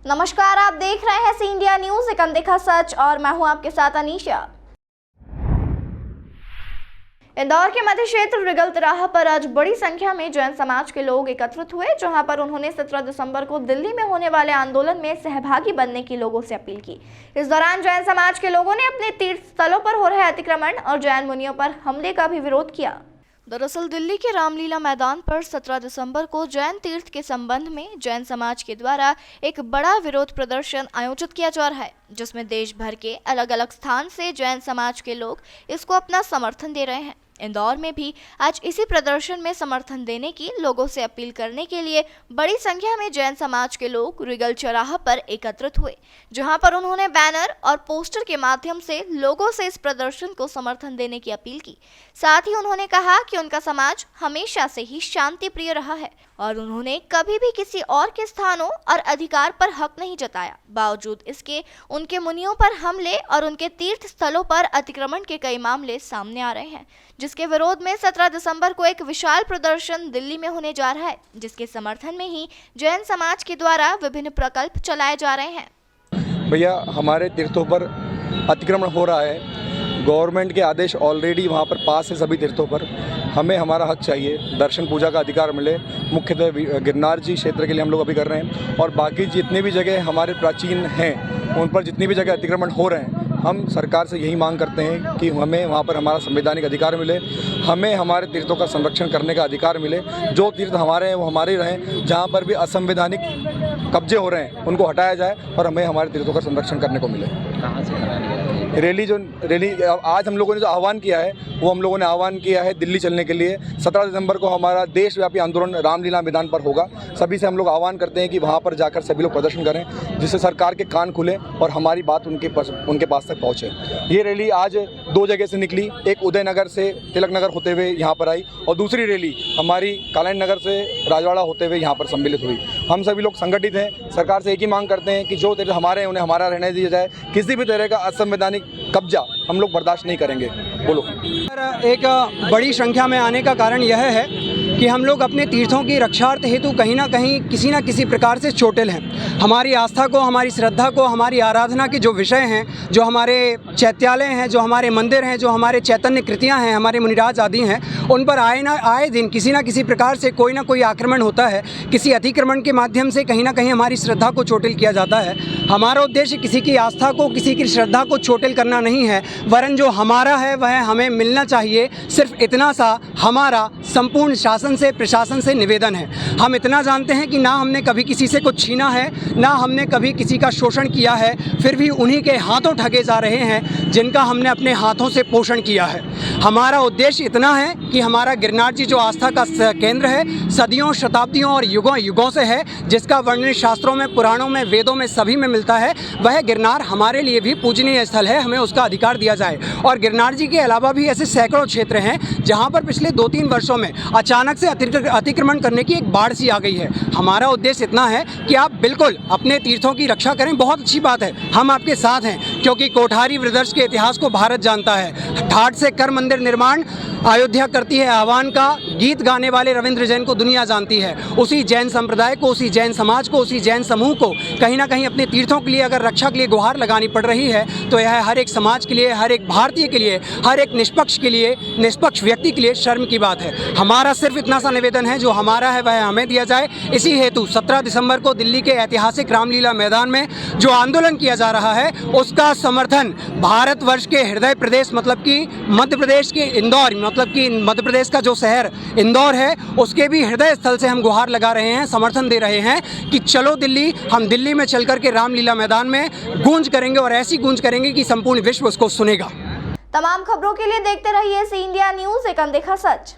नमस्कार, आप देख रहे हैं सी इंडिया न्यूज, एक अनदेखा सच, और मैं हूं आपके साथ अनीशा। इंदौर के मध्य क्षेत्र रिगल तिराहा पर आज बड़ी संख्या में जैन समाज के लोग एकत्रित हुए, जहां पर उन्होंने 17 दिसंबर को दिल्ली में होने वाले आंदोलन में सहभागी बनने की लोगों से अपील की। इस दौरान जैन समाज के लोगों ने अपने तीर्थ स्थलों पर हो रहे अतिक्रमण और जैन मुनियों पर हमले का भी विरोध किया। दरअसल दिल्ली के रामलीला मैदान पर 17 दिसंबर को जैन तीर्थ के संबंध में जैन समाज के द्वारा एक बड़ा विरोध प्रदर्शन आयोजित किया जा रहा है, जिसमें देश भर के अलग अलग स्थान से जैन समाज के लोग इसको अपना समर्थन दे रहे हैं। इंदौर में भी आज इसी प्रदर्शन में समर्थन देने की लोगों से अपील करने के लिए बड़ी संख्या में जैन समाज के लोग रिगल चौराहा पर एकत्रित हुए, जहां पर उन्होंने बैनर और पोस्टर के माध्यम से लोगों से इस प्रदर्शन को समर्थन देने की अपील की। साथ ही उन्होंने कहा कि उनका समाज हमेशा से ही शांति प्रिय रहा है और उन्होंने कभी भी किसी और के स्थानों और अधिकार पर हक नहीं जताया। बावजूद इसके उनके मुनियों पर हमले और उनके तीर्थ स्थलों पर अतिक्रमण के कई मामले सामने आ रहे हैं, जिसके विरोध में 17 दिसंबर को एक विशाल प्रदर्शन दिल्ली में होने जा रहा है, जिसके समर्थन में ही जैन समाज के द्वारा विभिन्न प्रकल्प चलाए जा रहे हैं। भैया, हमारे तीर्थों पर अतिक्रमण हो रहा है। गवर्नमेंट के आदेश ऑलरेडी वहाँ पर पास है सभी तीर्थों पर। हमें हमारा हक चाहिए, दर्शन पूजा का अधिकार मिले। मुख्यतः गिरनार जी क्षेत्र के लिए हम लोग अभी कर रहे हैं, और बाकी जितने भी जगह हमारे प्राचीन हैं उन पर जितनी भी जगह अतिक्रमण हो रहे हैं, हम सरकार से यही मांग करते हैं कि हमें वहाँ पर हमारा संवैधानिक अधिकार मिले, हमें हमारे तीर्थों का संरक्षण करने का अधिकार मिले। जो तीर्थ हमारे हैं वो हमारे रहें, जहाँ पर भी असंवैधानिक कब्जे हो रहे हैं उनको हटाया जाए और हमें हमारे तीर्थों का संरक्षण करने को मिले। कहाँ से कराने रैली आज हम लोगों ने जो आह्वान किया है वो हम लोगों ने आह्वान किया है दिल्ली चलने के लिए। 17 दिसंबर को हमारा देशव्यापी आंदोलन रामलीला मैदान पर होगा। सभी से हम लोग आह्वान करते हैं कि वहाँ पर जाकर सभी लोग प्रदर्शन करें, जिससे सरकार के कान खुले और हमारी बात उनके पास तक पहुँचे। ये रैली आज 2 जगह से निकली, एक उदयनगर से तिलक नगर होते हुए यहाँ पर आई और दूसरी रैली हमारी कालाइन नगर से राजवाड़ा होते हुए यहाँ पर सम्मिलित हुई। हम सभी लोग संगठित हैं, सरकार से एक ही मांग करते हैं कि जो तीर्थ हमारे हैं उन्हें हमारा रहने दिया जाए। किसी भी तरह का असंवैधानिक कब्जा हम लोग बर्दाश्त नहीं करेंगे। बोलो। एक बड़ी संख्या में आने का कारण यह है कि हम लोग अपने तीर्थों की रक्षार्थ हेतु कहीं ना कहीं किसी न किसी प्रकार से चोटिल हैं। हमारी आस्था को, हमारी श्रद्धा को, हमारी आराधना के जो विषय हैं, जो हमारे चैत्यालय हैं, जो हमारे मंदिर हैं, जो हमारे चैतन्य कृतियां हैं, हमारे मुनिराज आदि हैं, उन पर आए दिन किसी न किसी प्रकार से कोई ना कोई आक्रमण होता है। किसी अतिक्रमण के माध्यम से कहीं ना कहीं हमारी श्रद्धा को चोटिल किया जाता है। हमारा उद्देश्य किसी की आस्था को, किसी की श्रद्धा को चोटिल करना नहीं है, वरन जो हमारा है वह हमें मिलना चाहिए। सिर्फ इतना सा हमारा संपूर्ण शासन से, प्रशासन से निवेदन है। हम इतना जानते हैं कि ना हमने कभी किसी से कुछ छीना है, ना हमने कभी किसी का शोषण किया है, फिर भी उन्हीं के हाथों ठगे जा रहे हैं जिनका हमने अपने हाथों से पोषण किया है। हमारा उद्देश्य इतना है कि हमारा गिरनार जी जो आस्था का केंद्र है, सदियों, शताब्दियों और युगों से है, जिसका वर्णन शास्त्रों में, पुराणों में, वेदों में सभी में मिलता है, वह गिरनार हमारे लिए भी पूजनीय स्थल है। हमें उसका अधिकार दिया जाए। और गिरनार जी के अलावा भी ऐसे सैकड़ों क्षेत्र हैं जहाँ पर पिछले 2-3 वर्षों में अचानक से अतिक्रमण करने की एक बाढ़ सी आ गई है। हमारा उद्देश्य इतना है कि आप बिल्कुल अपने तीर्थों की रक्षा करें। बहुत अच्छी बात है, हम आपके साथ हैं, क्योंकि कोठारी ब्रदर्स के इतिहास को भारत जानता है। ठाठ से कर मंदिर निर्माण, अयोध्या करती है आह्वान का, गीत गाने वाले रविंद्र जैन को दुनिया जानती है। उसी जैन संप्रदाय को, उसी जैन समाज को, उसी जैन समूह को कहीं ना कहीं अपने तीर्थों के लिए अगर रक्षा के लिए गुहार लगानी पड़ रही है, तो यह हर एक समाज के लिए, हर एक भारतीय के लिए, हर एक निष्पक्ष के लिए, निष्पक्ष व्यक्ति के लिए शर्म की बात है। हमारा सिर्फ इतना सा निवेदन है, जो हमारा है वह हमें दिया जाए। इसी हेतु 17 दिसंबर को दिल्ली के ऐतिहासिक रामलीला मैदान में जो आंदोलन किया जा रहा है, उसका समर्थन भारतवर्ष के हृदय प्रदेश, मतलब कि मध्य प्रदेश के इंदौर, मतलब कि मध्य प्रदेश का जो शहर इंदौर है, उसके भी हृदय स्थल से हम गुहार लगा रहे हैं, समर्थन दे रहे हैं कि चलो दिल्ली। हम दिल्ली में चल करके रामलीला मैदान में गूंज करेंगे, और ऐसी गूंज करेंगे कि संपूर्ण विश्व उसको सुनेगा। तमाम खबरों के लिए देखते रहिए सी इंडिया न्यूज, एक अनदेखा सच।